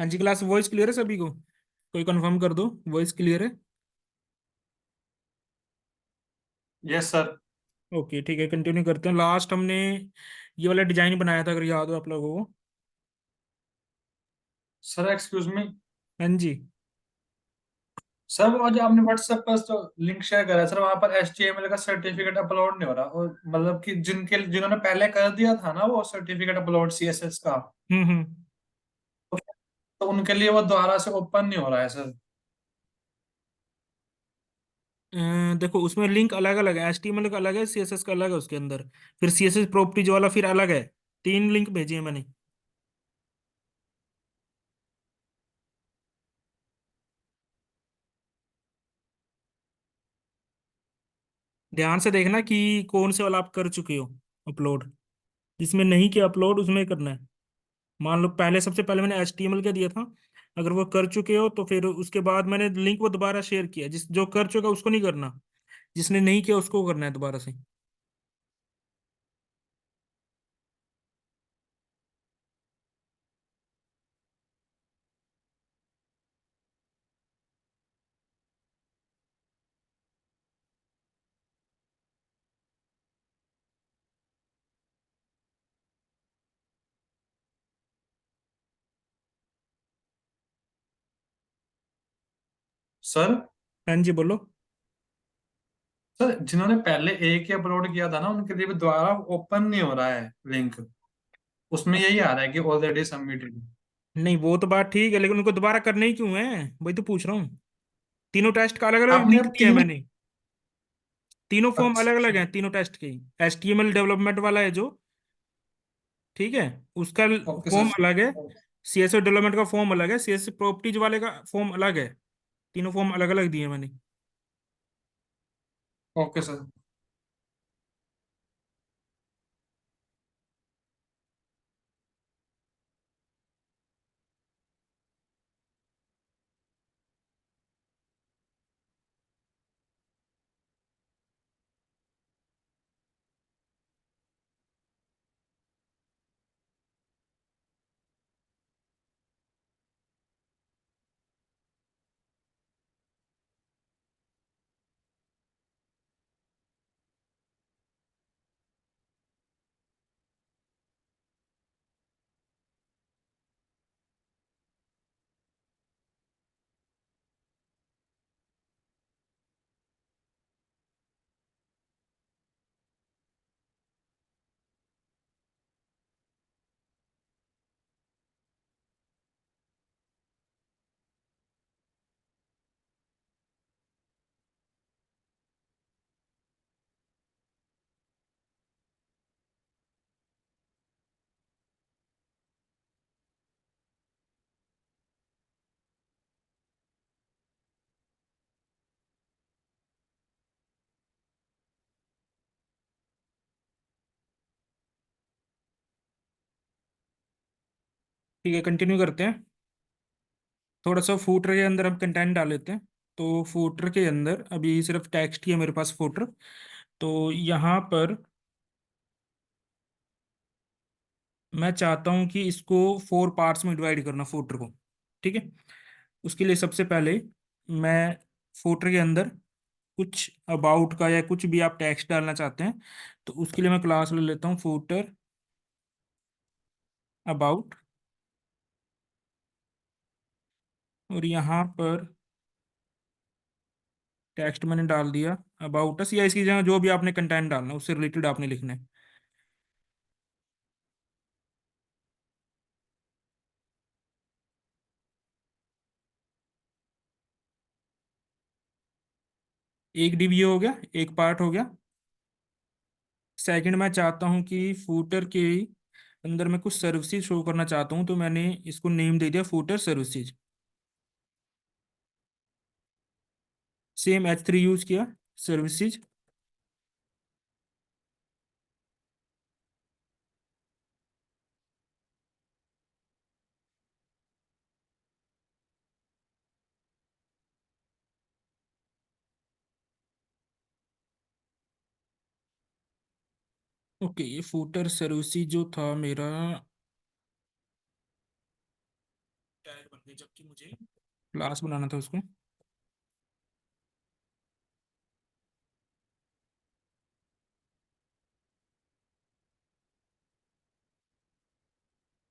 हाँ जी, class voice clear है सभी को? कोई कंफर्म कर दो, वॉइस क्लियर है? Yes sir. ओके ठीक है, कंटिन्यू करते हैं। लास्ट हमने ये वाला डिजाइन बनाया था, अगर याद हो आप लोगों को। Sir excuse me. हाँ जी। सर वो जो आपने व्हाट्सएप पर जो लिंक शेयर करा है सर, वहां पर HTML का सर्टिफिकेट अपलोड नहीं हो रहा, और मतलब कि जिन्होंने पहले कर दिया था ना वो सर्टिफिकेट अपलोड CSS का, हम्म। तो उनके लिए वो दोबारा से ओपन नहीं हो रहा है सर। देखो, उसमें लिंक अलग अलग है, HTML का अलग है, CSS का अलग है उसके अंदर। फिर CSS प्रॉपर्टीज वाला फिर अलग है। 3 लिंक भेजे हैं मैंने। ध्यान से देखना कि कौन से वाला आप कर चुके हो अपलोड। जिसमें नहीं किया अपलोड उसमें करना है। मान लो पहले, सबसे पहले मैंने HTML का दिया था। अगर वो कर चुके हो तो फिर उसके बाद मैंने लिंक वो दोबारा शेयर किया, जिस जो कर चुका उसको नहीं करना। जिसने नहीं किया उसको करना है दोबारा से। सर हाँ जी, बोलो। सर जिन्होंने पहले एक ही अपलोड किया था ना, उनके लिए भी दोबारा ओपन नहीं हो रहा है लिंक। उसमें यही आ रहा है कि ऑलरेडी सबमिटेड। नहीं, वो तो बात ठीक है, लेकिन उनको दोबारा करने ही क्यों है? वही तो पूछ रहा हूँ। तीनों टेस्ट का अलग अलग आपने लिंक अब दिया है तीनों। मैंने। तीनों फॉर्म अलग अलग अच्छा। हैं, तीनों टेस्ट के। HTML डेवलपमेंट वाला है जो, ठीक है, उसका ओके फॉर्म सर। अलग है। CSS डेवलपमेंट का फॉर्म अलग है, CSS प्रॉपर्टीज वाले का फॉर्म अलग है। तीनों फॉर्म अलग अलग दिए हैं मैंने। Okay sir. ठीक है, कंटिन्यू करते हैं। थोड़ा सा फूटर के अंदर हम कंटेंट डाल लेते हैं। तो फूटर के अंदर अभी सिर्फ टेक्स्ट ही है मेरे पास, फूटर। तो यहाँ पर मैं चाहता हूँ कि इसको 4 पार्ट्स में डिवाइड करना, फूटर को। ठीक है। उसके लिए सबसे पहले मैं फूटर के अंदर कुछ अबाउट का या कुछ भी आप टेक्स्ट डालना चाहते हैं, तो उसके लिए मैं क्लास ले लेता हूँ, फूटर अबाउट। और यहाँ पर टेक्स्ट मैंने डाल दिया अबाउट अस, या इसकी जगह जो भी आपने कंटेंट डालना है उससे रिलेटेड आपने लिखना है। एक DB हो गया, एक पार्ट हो गया। सेकंड, मैं चाहता हूँ कि फूटर के अंदर मैं कुछ सर्विसेज शो करना चाहता हूँ, तो मैंने इसको नेम दे दिया footer services. Same H3 use किया, सर्विसेज। ओके, ये फूटर सर्विसेज जो था मेरा, डायरेक्ट बन गई, जबकि मुझे क्लास बनाना था उसको।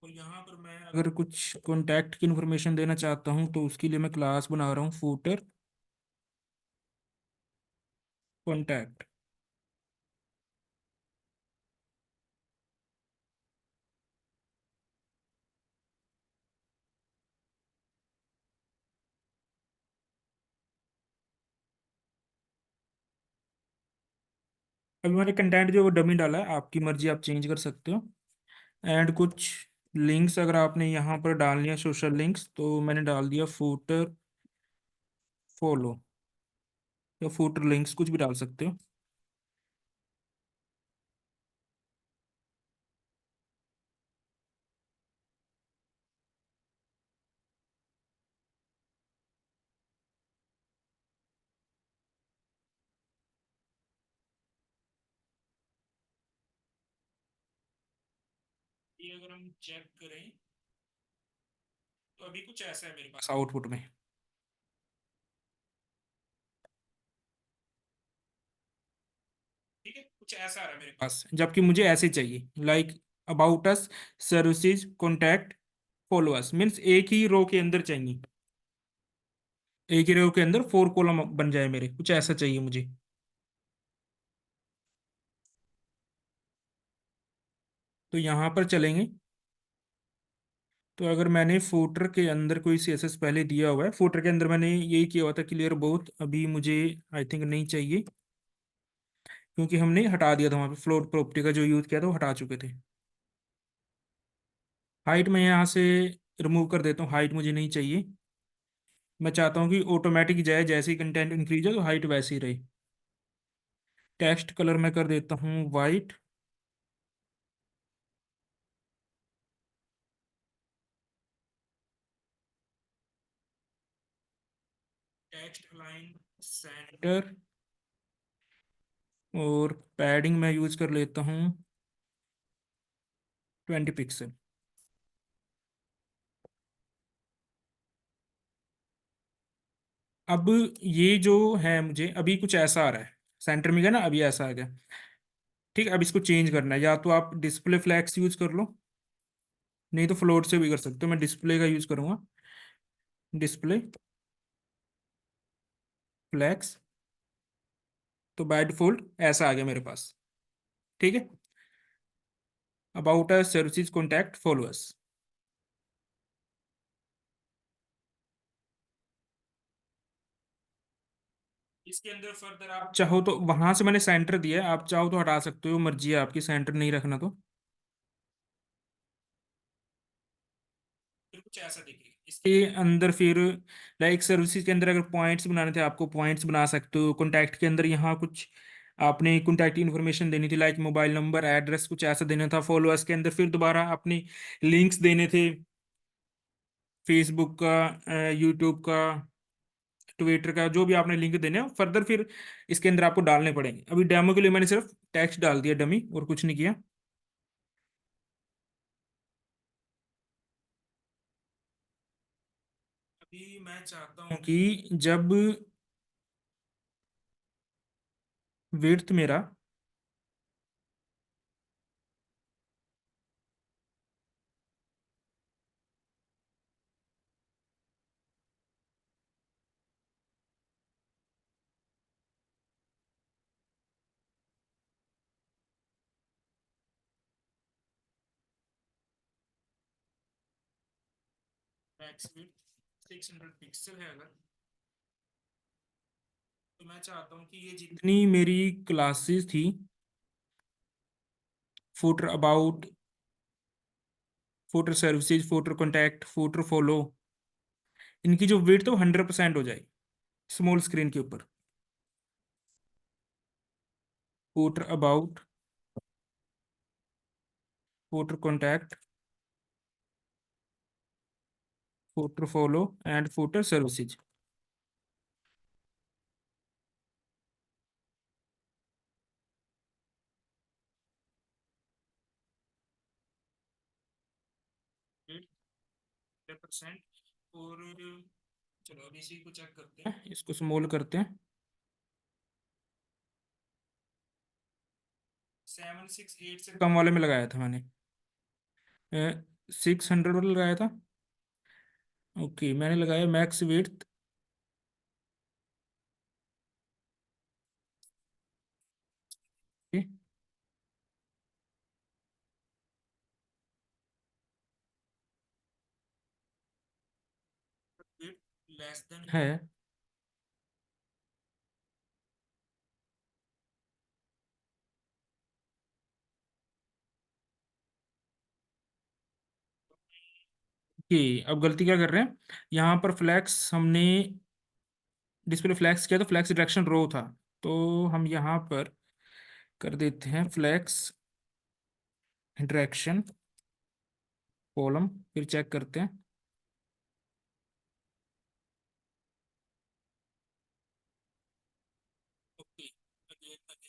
और यहाँ पर मैं अगर कुछ कॉन्टैक्ट की इन्फॉर्मेशन देना चाहता हूँ तो उसके लिए मैं क्लास बना रहा हूँ, फूटर कॉन्टैक्ट। अभी मैंने कंटेंट जो वो डमी डाला है, आपकी मर्जी, आप चेंज कर सकते हो। एंड कुछ लिंक्स अगर आपने यहाँ पर डालनी है, सोशल लिंक्स, तो मैंने डाल दिया फूटर फॉलो, या फूटर लिंक्स, कुछ भी डाल सकते हो। ये अगर हम चेक करें तो अभी कुछ ऐसा है मेरे पास आउटपुट में। ठीक है, कुछ ऐसा आ रहा है मेरे पास, जबकि मुझे ऐसे चाहिए, like about us, services, contact, followers, means एक ही रो के अंदर चाहिए, एक ही रो के अंदर 4 कॉलम बन जाए मेरे, कुछ ऐसा चाहिए मुझे। तो यहाँ पर चलेंगे। तो अगर मैंने फुटर के अंदर कोई सीएसएस पहले दिया हुआ है, फुटर के अंदर मैंने यही किया हुआ था, क्लियर बहुत, अभी मुझे आई थिंक नहीं चाहिए, क्योंकि हमने हटा दिया था वहाँ पे, फ्लोर प्रॉपर्टी का जो यूज किया था वो हटा चुके थे। हाइट मैं यहाँ से रिमूव कर देता हूँ, हाइट मुझे नहीं चाहिए। मैं चाहता हूँ कि ऑटोमेटिक जाए, जैसे ही कंटेंट इंक्रीज हो तो हाइट वैसे ही रहे। टेक्स्ट कलर मैं कर देता हूँ वाइट। Text align centre. और पैडिंग मैं यूज कर लेता हूँ 20 पिक्सल। अब ये जो है, मुझे अभी कुछ ऐसा आ रहा है, सेंटर में गया ना, अभी ऐसा आ गया। ठीक है, अब इसको चेंज करना है, या तो आप डिस्प्ले फ्लैक्स यूज कर लो, नहीं तो फ्लोट से भी कर सकते हो, मैं डिस्प्ले का यूज करूंगा। डिस्प्ले फ्लैक्स, तो बाय डिफॉल्ट ऐसा आ गया मेरे पास। ठीक है, about us, services, contact, followers. इसके अंदर फर्दर आप चाहो तो, वहां से मैंने सेंटर दिया है, आप चाहो तो हटा सकते हो, मर्जी है आपकी, सेंटर नहीं रखना तो। फिर कुछ ऐसा दिखेगा इसके अंदर फिर, लाइक सर्विसेज के अंदर अगर पॉइंट्स बनाने थे आपको, पॉइंट्स बना सकते हो। कॉन्टैक्ट के अंदर यहाँ कुछ आपने कॉन्टैक्ट इन्फॉर्मेशन देनी थी, लाइक मोबाइल नंबर, एड्रेस, कुछ ऐसा देना था। फॉलोअर्स के अंदर फिर दोबारा आपने लिंक्स देने थे, फेसबुक का, यूट्यूब का, ट्विटर का, जो भी आपने लिंक देने हो फर्दर, फिर इसके अंदर आपको डालने पड़ेंगे। अभी डेमो के लिए मैंने सिर्फ टेक्स्ट डाल दिया डमी, और कुछ नहीं किया। अभी मैं चाहता हूँ कि जब विड्थ मेरा मैक्स विड्थ 600 पिक्सल है अगर, तो मैं चाहता हूँ कि ये जितनी मेरी क्लासेस थी, footer about, footer services, footer contact, footer follow, इनकी जो विड्थ है वो 100% हो जाए स्मॉल स्क्रीन के ऊपर। Footer about, footer contact, footer follow and footer services. और चलो अब इसी को चेक करते हैं, इसको स्मॉल करते हैं। 768 से कम वाले में लगाया था मैंने, 600 वाला लगाया था। ओके, मैंने लगाया मैक्स विड्थ, लेस देन है। कि अब गलती क्या कर रहे हैं, यहाँ पर फ्लैक्स हमने डिस्प्ले फ्लैक्स किया तो फ्लैक्स डायरेक्शन रो था, तो हम यहाँ पर कर देते हैं फ्लैक्स डायरेक्शन कॉलम, फिर चेक करते हैं।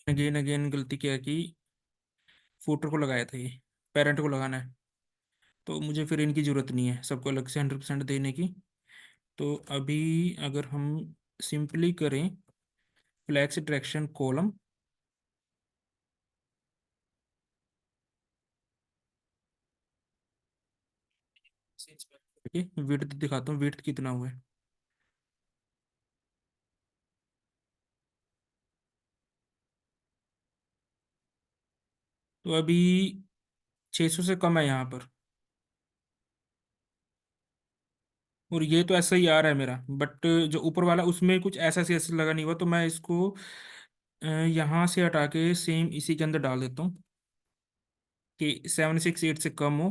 अगेन अगेन गलती क्या की, फूटर को लगाया था, ये पेरेंट को लगाना है, तो मुझे फिर इनकी ज़रूरत नहीं है सबको अलग से 100% देने की। तो अभी अगर हम सिंपली करें फ्लैक्स डायरेक्शन कॉलम, विड्थ दिखाता हूँ विड्थ कितना हुआ है। तो अभी 600 से कम है यहाँ पर, और ये तो ऐसा ही आ रहा है मेरा, बट जो ऊपर वाला उसमें कुछ ऐसा सी ऐसा लगा नहीं हुआ, तो मैं इसको यहाँ से हटा के सेम इसी के अंदर डाल देता हूँ कि 768 से कम हो।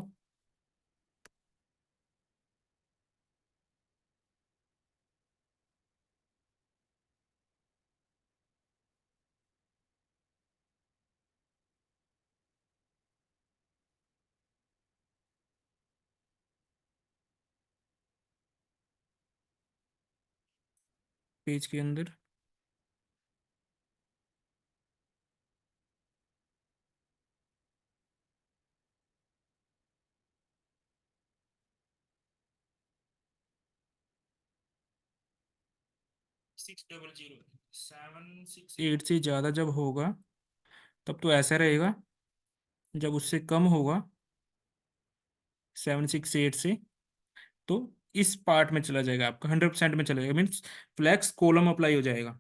पेज के अंदर 768 से ज़्यादा जब होगा तब तो ऐसा रहेगा, जब उससे कम होगा 768 से, तो इस पार्ट में चला जाएगा आपका, 100% में चला जाएगा, मीन्स फ्लैक्स कॉलम अप्लाई हो जाएगा।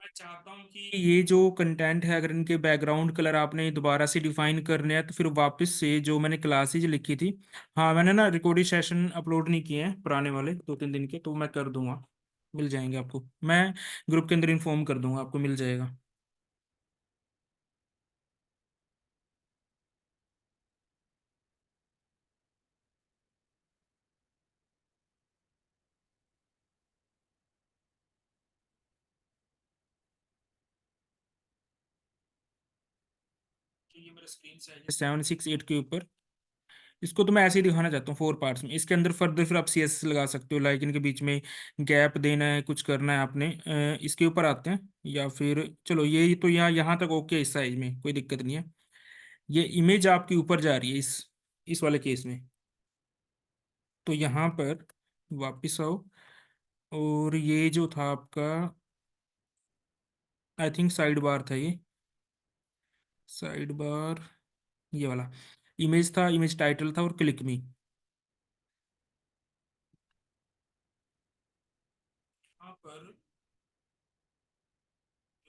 मैं चाहता हूँ कि ये जो कंटेंट है, अगर इनके बैकग्राउंड कलर आपने दोबारा से डिफाइन करने हैं, तो फिर वापस से जो मैंने क्लासेज लिखी थी, हाँ मैंने ना रिकॉर्डेड सेशन अपलोड नहीं किए हैं पुराने वाले 2-3 दिन के, तो मैं कर दूंगा, मिल जाएंगे आपको, मैं ग्रुप के अंदर इन्फॉर्म कर दूंगा, आपको मिल जाएगा। तो ये मेरा स्क्रीन साइज है 768 के ऊपर, इसको तो मैं ऐसे ही दिखाना चाहता हूँ 4 पार्ट्स में, इसके अंदर फर्दर फिर आप सी एस लगा सकते हो, लाइक इनके बीच में गैप देना है, कुछ करना है आपने, इसके ऊपर आते हैं, या फिर चलो ये तो यहाँ यहाँ तक ओके, इस साइज में कोई दिक्कत नहीं है। ये इमेज आपकी ऊपर जा रही है इस वाले केस में, तो यहाँ पर वापस आओ, और ये जो था आपका, आई थिंक साइड बार था ये, साइड बार, ये वाला इमेज था, इमेज टाइटल था, और क्लिक मी, यहाँ पर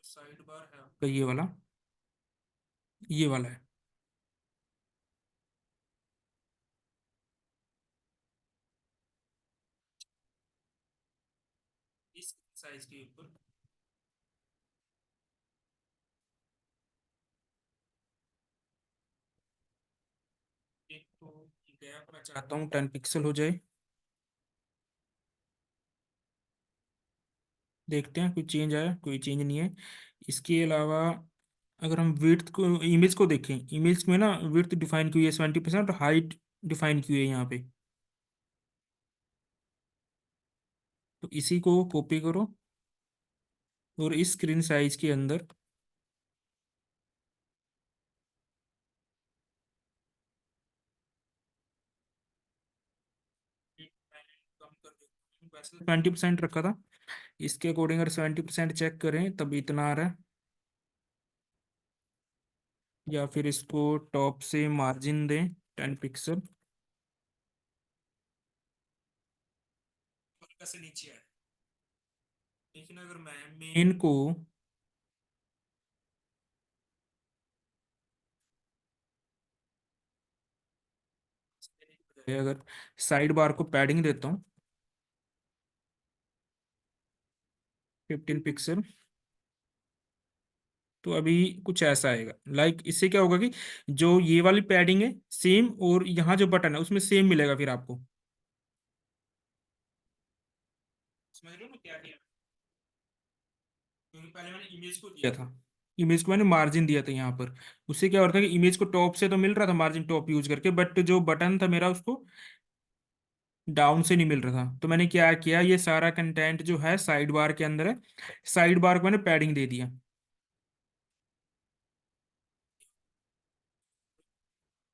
साइड बार है आपका, ये वाला, ये वाला है इस साइज के ऊपर। एक तो गैप मैं चाहता हूँ 10 पिक्सल हो जाए, देखते हैं कोई चेंज आया, कोई चेंज नहीं है। इसके अलावा अगर हम विड्थ को, इमेज को देखें, इमेज में ना विड्थ डिफाइन की हुई है 70%, और हाइट डिफाइन की हुई है यहाँ पे, तो इसी को कॉपी करो, और इस स्क्रीन साइज के अंदर कम कर देता हूँ। वैसे 20% रखा था, इसके अकॉर्डिंग अगर 70% चेक करें तब इतना आ रहा है। या फिर इसको टॉप से मार्जिन दें 10 पिक्सल, हल्का से नीचे आए। लेकिन अगर मैं मेन को, अगर साइड बार को पैडिंग देता हूँ 15 पिक्सल, तो अभी कुछ ऐसा आएगा। लाइक इससे क्या होगा कि जो ये वाली पैडिंग है सेम, और यहाँ जो बटन है उसमें सेम मिलेगा फिर आपको। समझ रहे हो ना क्या किया? क्योंकि पहले मैंने इमेज को दिया था, इमेज को मैंने मार्जिन दिया था यहाँ पर। उससे क्या हो रहा था कि इमेज को टॉप से तो मिल रहा था मार्जिन टॉप यूज करके, बट जो बटन था मेरा उसको डाउन से नहीं मिल रहा था। तो मैंने क्या किया, ये सारा कंटेंट जो है साइड बार के अंदर है, साइड बार को मैंने पैडिंग दे दिया।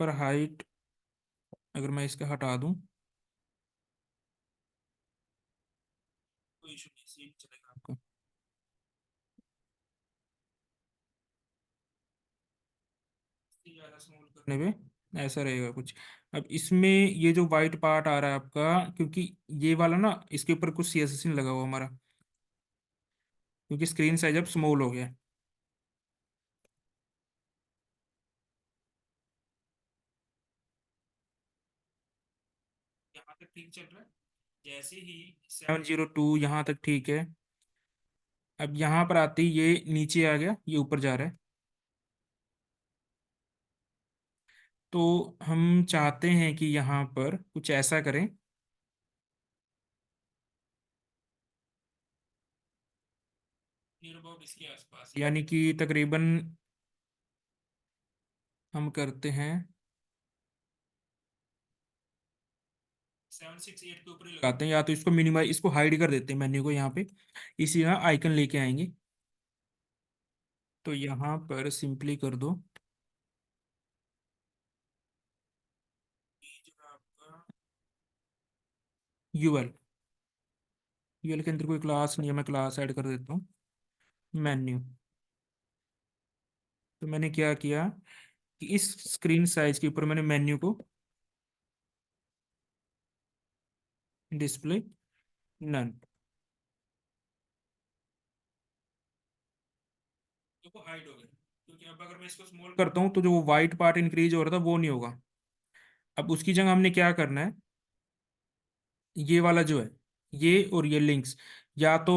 पर हाइट अगर मैं इसका हटा दूं, कोई इशू नहीं, सेम चलेगा आपका। इससे ज्यादा स्मॉल करने पे ऐसा रहेगा कुछ। अब इसमें ये जो वाइट पार्ट आ रहा है आपका, क्योंकि ये वाला ना इसके ऊपर कुछ सीएसएस नहीं लगा हुआ हमारा, क्योंकि स्क्रीन साइज अब स्मॉल हो गया है। यहाँ तक ठीक चल रहा है। जैसे ही 702 यहाँ तक ठीक है। अब यहाँ पर आते ही ये नीचे आ गया, ये ऊपर जा रहा है। तो हम चाहते हैं कि यहाँ पर कुछ ऐसा करें, नियर अबाउट इसके आसपास, यानी कि तकरीबन हम करते हैं 768 के ऊपर ही लगाते हैं। या तो इसको मिनिमाइज, इसको हाइड कर देते हैं मेन्यू को यहाँ पे, इसी यहाँ आइकन लेके आएंगे। तो यहाँ पर सिंपली कर दो ये जो है आपका यूएल। यूएल के अंदर कोई क्लास नहीं है, मैं क्लास ऐड कर देता हूँ मेन्यू। तो मैंने क्या किया कि इस स्क्रीन साइज के ऊपर मैंने मेन्यू को डिस्प्ले नन, तो वो हाइड हो गया। क्योंकि अब अगर मैं इसको स्मॉल करता हूँ तो जो वो वाइट पार्ट इंक्रीज हो रहा था वो नहीं होगा। अब उसकी जगह हमने क्या करना है, ये वाला जो है, ये और ये लिंक्स, या तो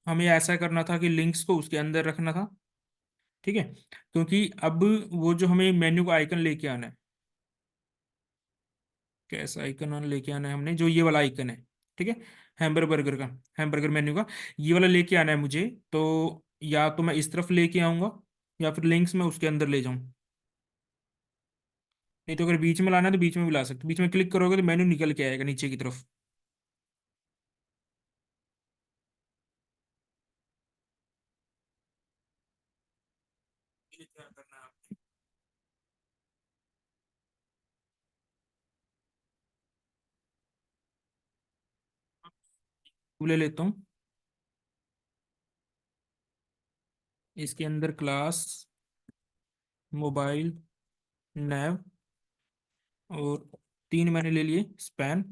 हमें ऐसा करना था कि लिंक्स को उसके अंदर रखना था, ठीक है। क्योंकि अब वो जो हमें मेन्यू का आइकन लेके आना है, कैसा आइकन लेके आना है हमने, जो ये वाला आइकन है, ठीक है, हैमबर्गर बर्गर का, हैमबर्गर मेन्यू का, ये वाला लेके आना है मुझे। तो या तो मैं इस तरफ लेके आऊंगा, या फिर लिंक्स में उसके अंदर ले जाऊं। नहीं तो अगर बीच में लाना है तो बीच में भी ला सकते, बीच में क्लिक करोगे तो मेन्यू निकल के आएगा नीचे की तरफ। ये क्या करना है आपको, ले लेता हूँ इसके अंदर क्लास मोबाइल नैव, और तीन मैंने ले लिए स्पैन,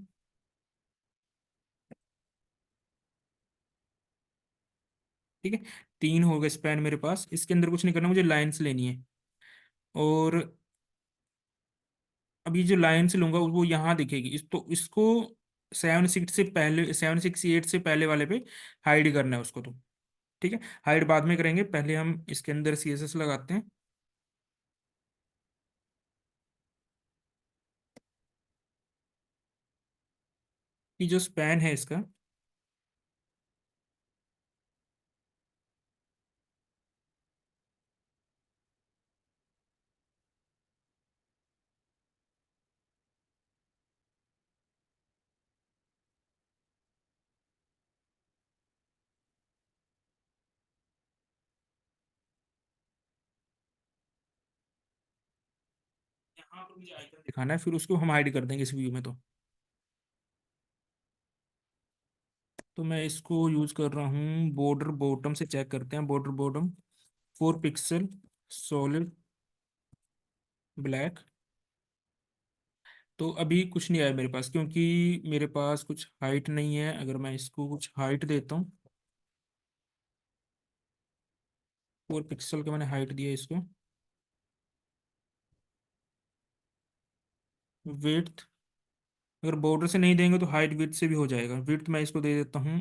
ठीक है। तीन हो गए स्पैन मेरे पास। इसके अंदर कुछ नहीं करना, मुझे लाइंस लेनी है। और अभी जो लाइंस लूंगा वो यहाँ दिखेगी, इस तो इसको 7 6 से पहले, 7 6 8 से पहले वाले पे हाइड करना है उसको तो, ठीक है। हाइड बाद में करेंगे, पहले हम इसके अंदर सीएसएस लगाते हैं। कि जो स्पैन है इसका, यहाँ पर मुझे आइकन दिखाना है, फिर उसको हम हाइड कर देंगे इस व्यू में। तो मैं इसको यूज कर रहा हूँ, बॉर्डर बॉटम से चेक करते हैं। Border bottom 4 pixel, solid black. तो अभी कुछ नहीं आया मेरे पास, क्योंकि मेरे पास कुछ हाइट नहीं है। अगर मैं इसको कुछ हाइट देता हूँ, 4 पिक्सल का मैंने हाइट दिया इसको। विड्थ, अगर बॉर्डर से नहीं देंगे तो हाइट विड्थ से भी हो जाएगा। विड्थ मैं इसको दे देता हूँ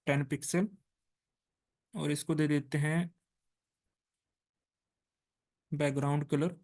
10 पिक्सल, और इसको दे देते हैं बैकग्राउंड कलर।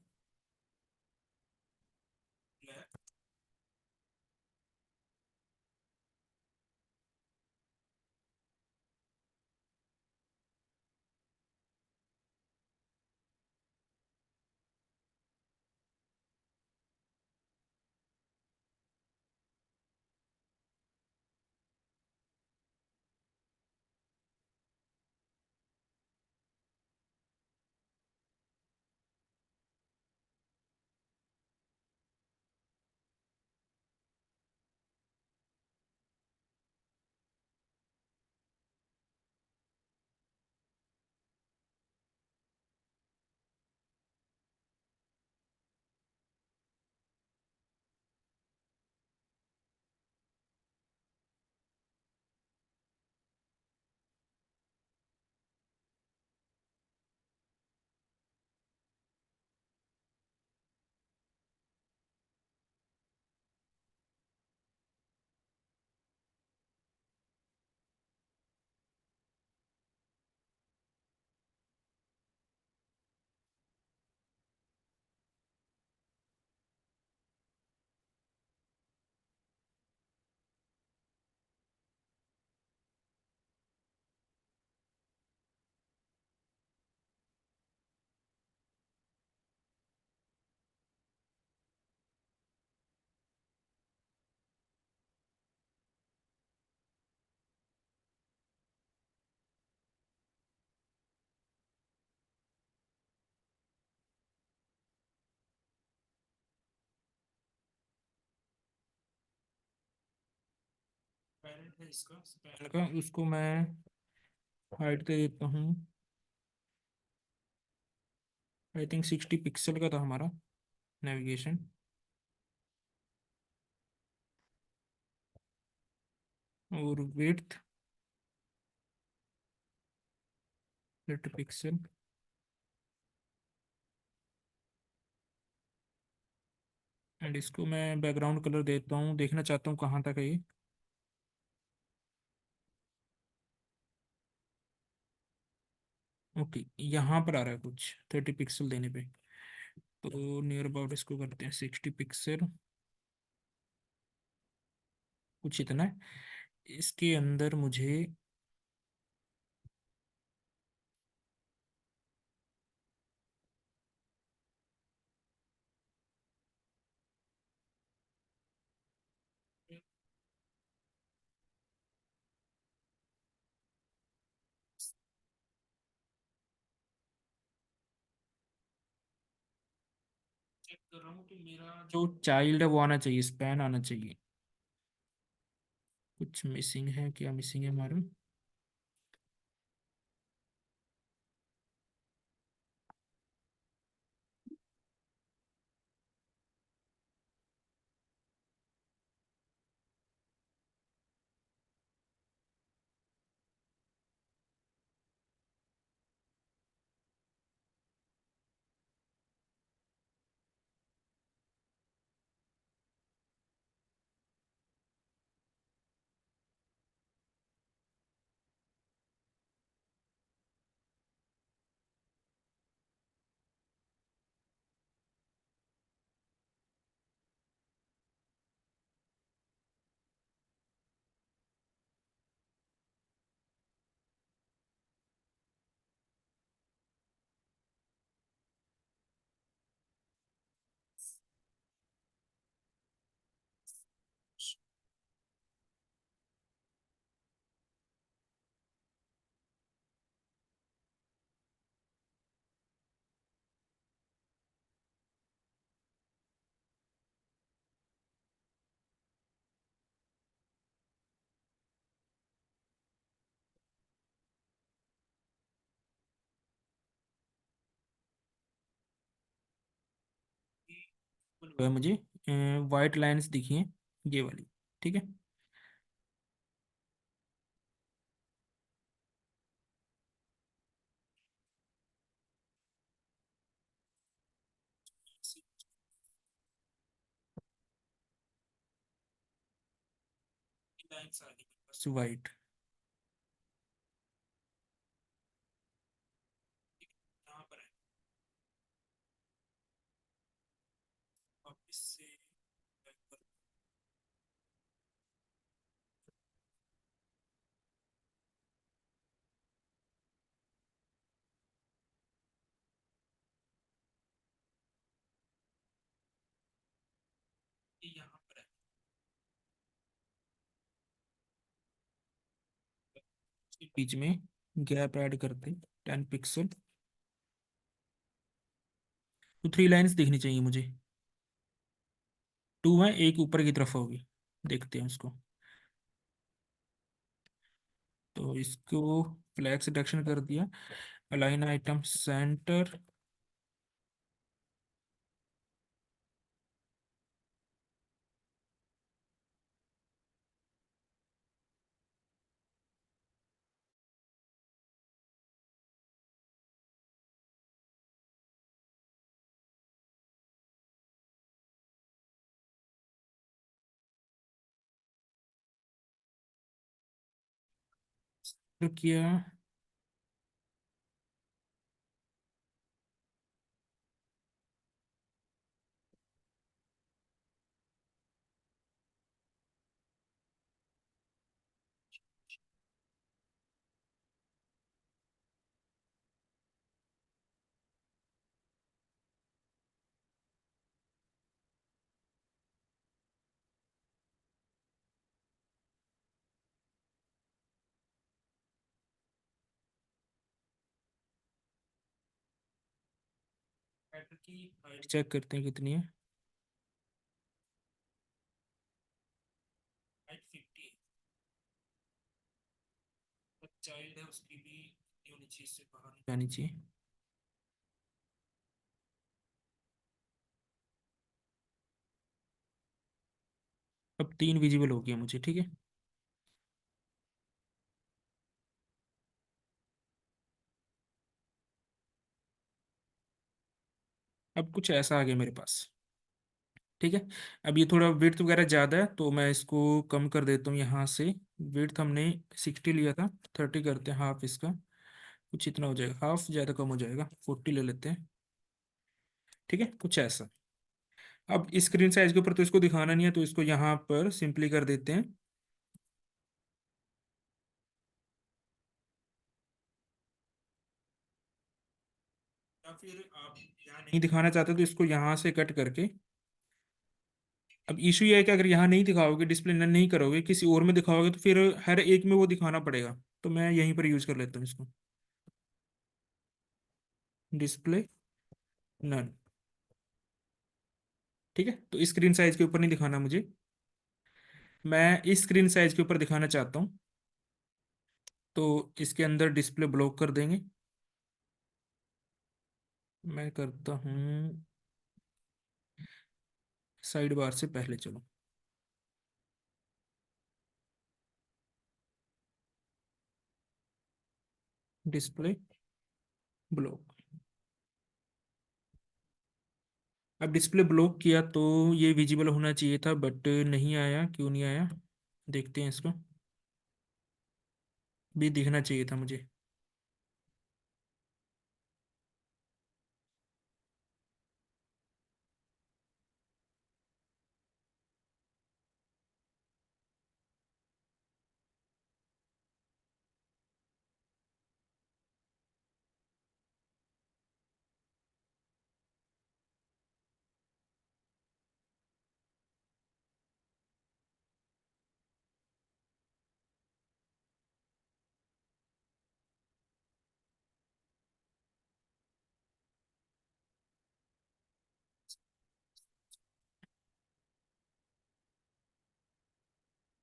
पैरेंट है इसका, स्पैन का, उसको मैं हाइट दे देता हूँ। आई थिंक 60 पिक्सल का था हमारा नेविगेशन। और विड्थ 30 पिक्सल। एंड इसको मैं बैकग्राउंड कलर देता हूँ, देखना चाहता हूँ कहाँ तक है ये। ओके, यहाँ पर आ रहा है कुछ 30 पिक्सल देने पे। तो नियर अबाउट इसको करते हैं 60 पिक्सल, कुछ इतना है। इसके अंदर मुझे चेक कर रहा हूँ कि मेरा जो चाइल्ड है वो आना चाहिए, स्पैन आना चाहिए। कुछ मिसिंग है, क्या मिसिंग है हमारा? हुआ है मुझे, वाइट लाइंस दिखी हैं, ये वाली। ठीक है। लाइंस आ गई बस वाइट। यहाँ पर है, वापस से back कर, ये यहाँ पर है। इसके बीच में गैप ऐड करते, 10 पिक्सल। तो 3 लाइंस दिखनी चाहिए मुझे। 2 है, एक ऊपर की तरफ होगी, देखते हैं उसको। तो इसको फ्लैग सिलेक्शन कर दिया, अलाइन आइटम सेंटर। तो किया। हेडर की हाइट चेक करते हैं कितनी है। हाइट 50 है। चाइल्ड है उसकी भी नहीं होनी चाहिए, इससे बाहर नहीं जानी चाहिए। अब 3 विजिबल हो गया मुझे, ठीक है। अब कुछ ऐसा आ गया मेरे पास। ठीक है। अब ये थोड़ा विड्थ वगैरह ज़्यादा है, तो मैं इसको कम कर देता हूँ यहाँ से। विड्थ हमने 60 लिया था, 30 करते हैं, हाफ इसका। कुछ इतना हो जाएगा, हाफ ज़्यादा कम हो जाएगा, 40 ले लेते हैं। ठीक है, कुछ ऐसा। अब स्क्रीन साइज के ऊपर तो इसको दिखाना नहीं है, तो इसको यहाँ पर सिंपली कर देते हैं। या फिर आप यहाँ नहीं दिखाना चाहते तो इसको यहाँ से कट करके। अब इशू ये है कि अगर यहाँ नहीं दिखाओगे, डिस्प्ले नहीं करोगे, किसी और में दिखाओगे, तो फिर हर एक में वो दिखाना पड़ेगा। तो मैं यहीं पर यूज कर लेता हूँ इसको, डिस्प्ले नन। ठीक है, तो स्क्रीन साइज के ऊपर नहीं दिखाना मुझे, मैं इस स्क्रीन साइज के ऊपर दिखाना चाहता हूँ। तो इसके अंदर डिस्प्ले ब्लॉक कर देंगे। मैं करता हूँ साइड बार से पहले, चलो। Display block. अब डिस्प्ले ब्लॉक किया तो ये विजिबल होना चाहिए था, बट नहीं आया, क्यों नहीं आया, देखते हैं इसको। भी दिखना चाहिए था मुझे।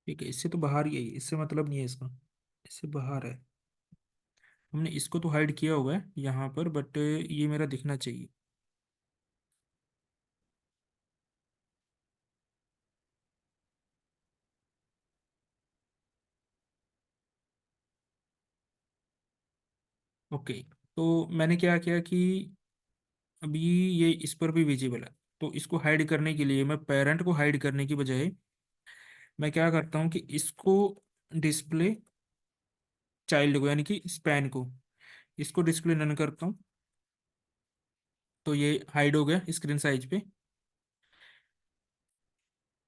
ठीक है, इससे तो बाहर ही है, इससे मतलब नहीं है इसका, इससे बाहर है। हमने इसको तो हाइड किया हुआ है यहाँ पर, बट ये मेरा दिखना चाहिए। ओके, तो मैंने क्या किया कि अभी ये इस पर भी विजिबल है, तो इसको हाइड करने के लिए मैं पेरेंट को हाइड करने की बजाय मैं क्या करता हूँ कि इसको डिस्प्ले चाइल्ड को, यानी कि स्पैन को, इसको डिस्प्ले नन करता हूँ। तो ये हाइड हो गया स्क्रीन साइज पे।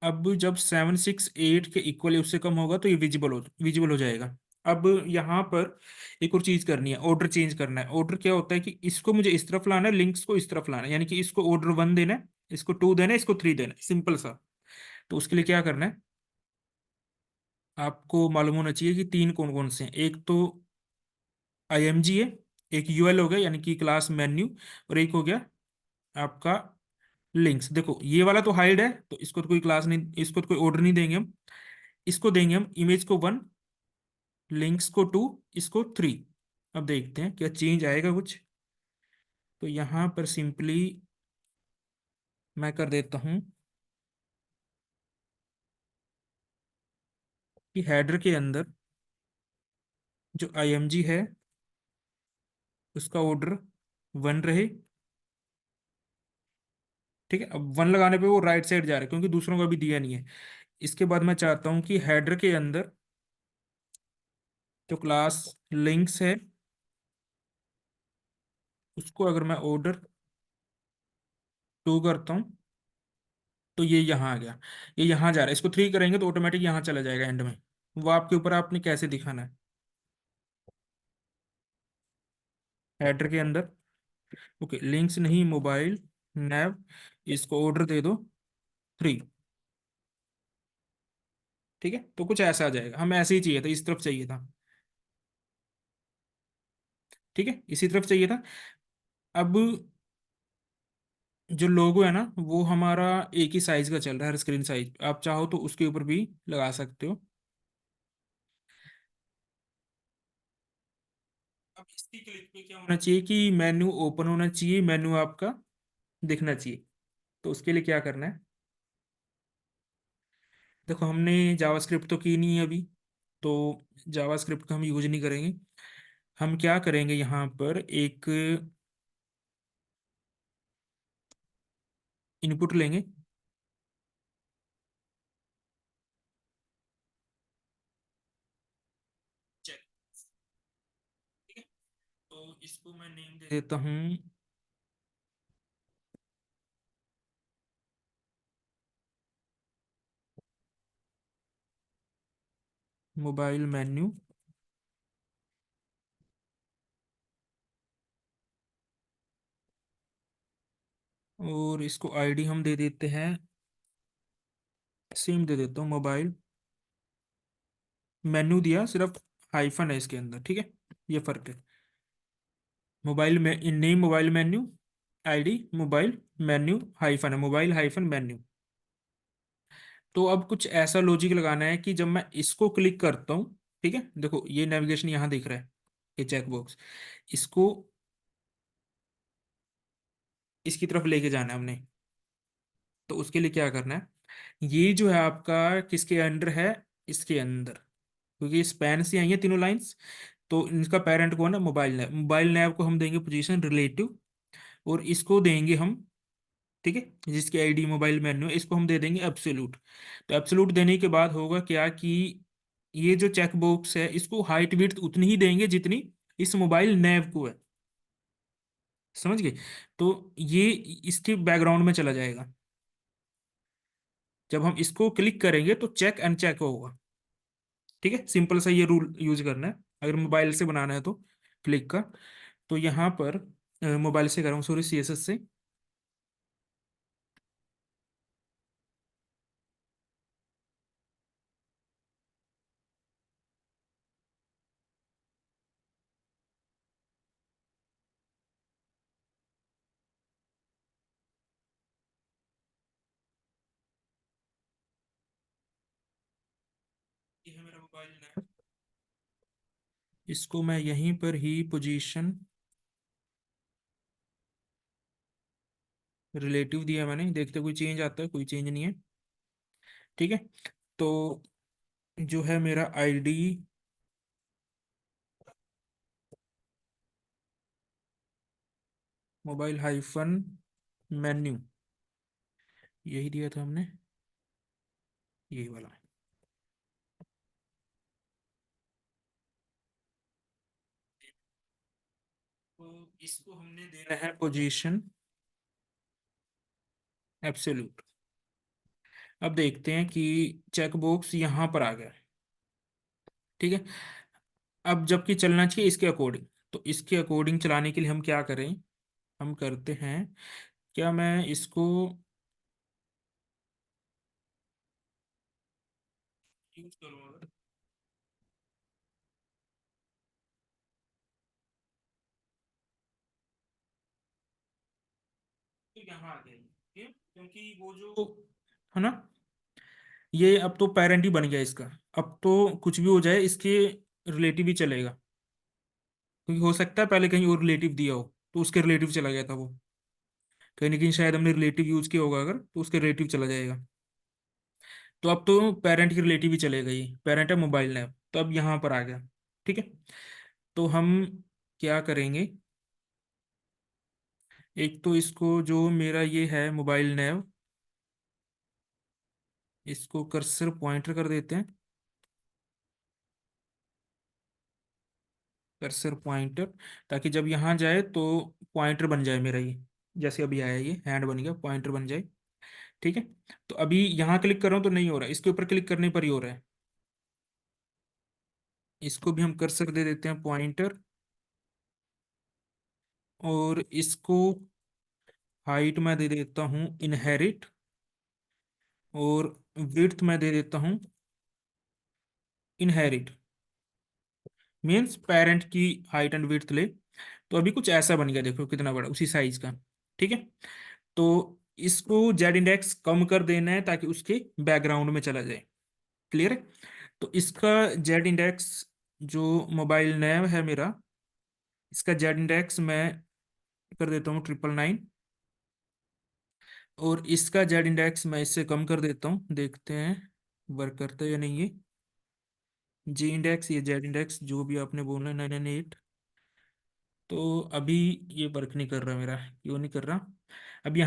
अब जब 768 के इक्वल उससे कम होगा तो ये विजिबल हो जाएगा। अब यहाँ पर एक और चीज करनी है, ऑर्डर चेंज करना है। ऑर्डर क्या होता है कि इसको मुझे इस तरफ लाना है, लिंक्स को इस तरफ लाना है, यानी कि इसको ऑर्डर 1 देना है, इसको 2 देना है, इसको 3 देना है, सिंपल सा। तो उसके लिए क्या करना है, आपको मालूम होना चाहिए कि तीन कौन कौन से हैं। एक तो आईएमजी है, एक यूएल हो गया यानी कि क्लास मेन्यू, और एक हो गया आपका लिंक्स। देखो ये वाला तो हाइड है, तो इसको तो कोई क्लास नहीं, इसको तो कोई ऑर्डर नहीं देंगे हम। इसको देंगे हम इमेज को 1, लिंक्स को 2, इसको 3। अब देखते हैं क्या चेंज आएगा कुछ। तो यहाँ पर सिंपली मैं कर देता हूँ कि हेडर के अंदर जो आईएमजी है उसका ऑर्डर 1 रहे। ठीक है, अब 1 लगाने पे वो राइट साइड जा रहा है क्योंकि दूसरों को अभी दिया नहीं है। इसके बाद मैं चाहता हूँ कि हेडर के अंदर जो क्लास लिंक्स है उसको अगर मैं ऑर्डर 2 करता हूँ तो ये यहाँ आ गया, ये यहाँ जा रहा है। इसको 3 करेंगे तो ऑटोमेटिक यहाँ चला जाएगा एंड में। वो आपके ऊपर, आपने कैसे दिखाना है। हेडर के अंदर ओके, लिंक्स नहीं, मोबाइल नैव, इसको ऑर्डर दे दो 3। ठीक है, तो कुछ ऐसा आ जाएगा। हमें ऐसे ही चाहिए था, इस तरफ चाहिए था। ठीक है, इसी तरफ चाहिए था। अब जो लोगो है ना वो हमारा एक ही साइज का चल रहा है, हर स्क्रीन साइज। आप चाहो तो उसके ऊपर भी लगा सकते हो। अब इसकी क्लिक पे क्या होना चाहिए कि मेन्यू ओपन होना चाहिए, मेन्यू आपका दिखना चाहिए। तो उसके लिए क्या करना है, देखो हमने जावास्क्रिप्ट तो की नहीं है अभी, तो जावास्क्रिप्ट का हम यूज नहीं करेंगे। हम क्या करेंगे, यहाँ पर एक इनपुट लेंगे। चेक। ठीक है, तो इसको मैं नेम दे देता हूँ मोबाइल मेन्यू, और इसको आईडी हम दे देते हैं, सेम दे देता हूँ मोबाइल मेन्यू। दिया, सिर्फ हाइफन है इसके अंदर। ठीक है, ये फर्क है। मोबाइल में in name mobile menu, ID mobile menu, hyphen है मोबाइल हाइफन मेन्यू। तो अब कुछ ऐसा लॉजिक लगाना है कि जब मैं इसको क्लिक करता हूँ, ठीक है, देखो ये नेविगेशन यहाँ दिख रहा है, ये चेक बॉक्स, इसको इसकी तरफ लेके जाना है हमने। तो उसके लिए क्या करना है, ये जो है आपका किसके अंडर है, इसके अंदर, क्योंकि स्पैन से आई है तीनों लाइंस। तो इनका पेरेंट कौन है, मोबाइल नैव। मोबाइल नैव को हम देंगे पोजीशन रिलेटिव, और इसको देंगे हम, ठीक है, जिसकी आईडी मोबाइल मेन्यू है, इसको हम दे देंगे एब्सोल्यूट। तो एब्सोल्यूट देने के बाद होगा क्या कि ये जो चेक बॉक्स है इसको हाइट विड्थ उतनी ही देंगे जितनी इस मोबाइल नैव को है। समझ गए। तो ये इसके बैकग्राउंड में चला जाएगा। जब हम इसको क्लिक करेंगे तो चेक अनचेक होगा। ठीक है, सिंपल सा ये रूल यूज करना है अगर मोबाइल से बनाना है तो, क्लिक का। तो यहाँ पर मोबाइल से कर रहा हूँ, सॉरी, सीएसएस से। ये है मेरा मोबाइल नैव, इसको मैं यहीं पर ही पोजीशन रिलेटिव दिया मैंने, देखते कोई चेंज आता है, कोई चेंज नहीं है। ठीक है, तो जो है मेरा आईडी मोबाइल हाइफन मेन्यू, यही दिया था हमने, यही वाला। तो इसको हमने देना है पोजीशन एब्सोल्यूट। अब देखते हैं कि चेक बॉक्स यहाँ पर आ गया। ठीक है। अब जबकि चलना चाहिए इसके अकॉर्डिंग, तो इसके अकॉर्डिंग चलाने के लिए हम क्या करें, हम करते हैं, क्या मैं इसको यूज करूँ अगर, तो यहाँ आ गया ये। क्यों? क्योंकि वो जो है ना, ये अब तो पेरेंट ही बन गया इसका। अब तो कुछ भी हो जाए इसके रिलेटिव ही चलेगा, क्योंकि हो सकता है पहले कहीं और रिलेटिव दिया हो, तो उसके रिलेटिव चला गया था वो, कहीं ना कहीं शायद हमने रिलेटिव यूज किया होगा अगर, तो उसके रिलेटिव चला जाएगा। तो अब तो पेरेंट की रिलेटिव ही चलेगा, ये पेरेंट है मोबाइल नैप, तो अब यहाँ पर आ गया। ठीक है। तो हम क्या करेंगे, एक तो इसको जो मेरा ये है मोबाइल नैव, इसको कर्सर पॉइंटर कर देते हैं, कर्सर पॉइंटर, ताकि जब यहाँ जाए तो पॉइंटर बन जाए मेरा ये, जैसे अभी आया ये हैंड बन गया, पॉइंटर बन जाए। ठीक है। तो अभी यहाँ क्लिक कर रहा हूँ तो नहीं हो रहा, इसके ऊपर क्लिक करने पर ही हो रहा है। इसको भी हम कर्सर दे देते हैं पॉइंटर, और इसको हाइट में दे देता हूँ इनहेरिट, और विड्थ में दे देता हूँ इनहेरिट, मीन्स पेरेंट की हाइट एंड विड्थ ले। तो अभी कुछ ऐसा बन गया, देखो कितना बड़ा, उसी साइज का। ठीक है। तो इसको जेड इंडेक्स कम कर देना है ताकि उसके बैकग्राउंड में चला जाए। क्लियर है। तो इसका जेड इंडेक्स, जो मोबाइल नेम है मेरा, इसका जेड इंडेक्स मैं कर देता हूँ 999, और इसका जेड इंडेक्स मैं इससे कम कर देता हूँ, देखते हैं वर्क करता है या नहीं ये। जी इंडेक्स, ये जेड इंडेक्स जो भी आपने बोला 998, तो अभी ये वर्क नहीं कर रहा मेरा, क्यों नहीं कर रहा। अब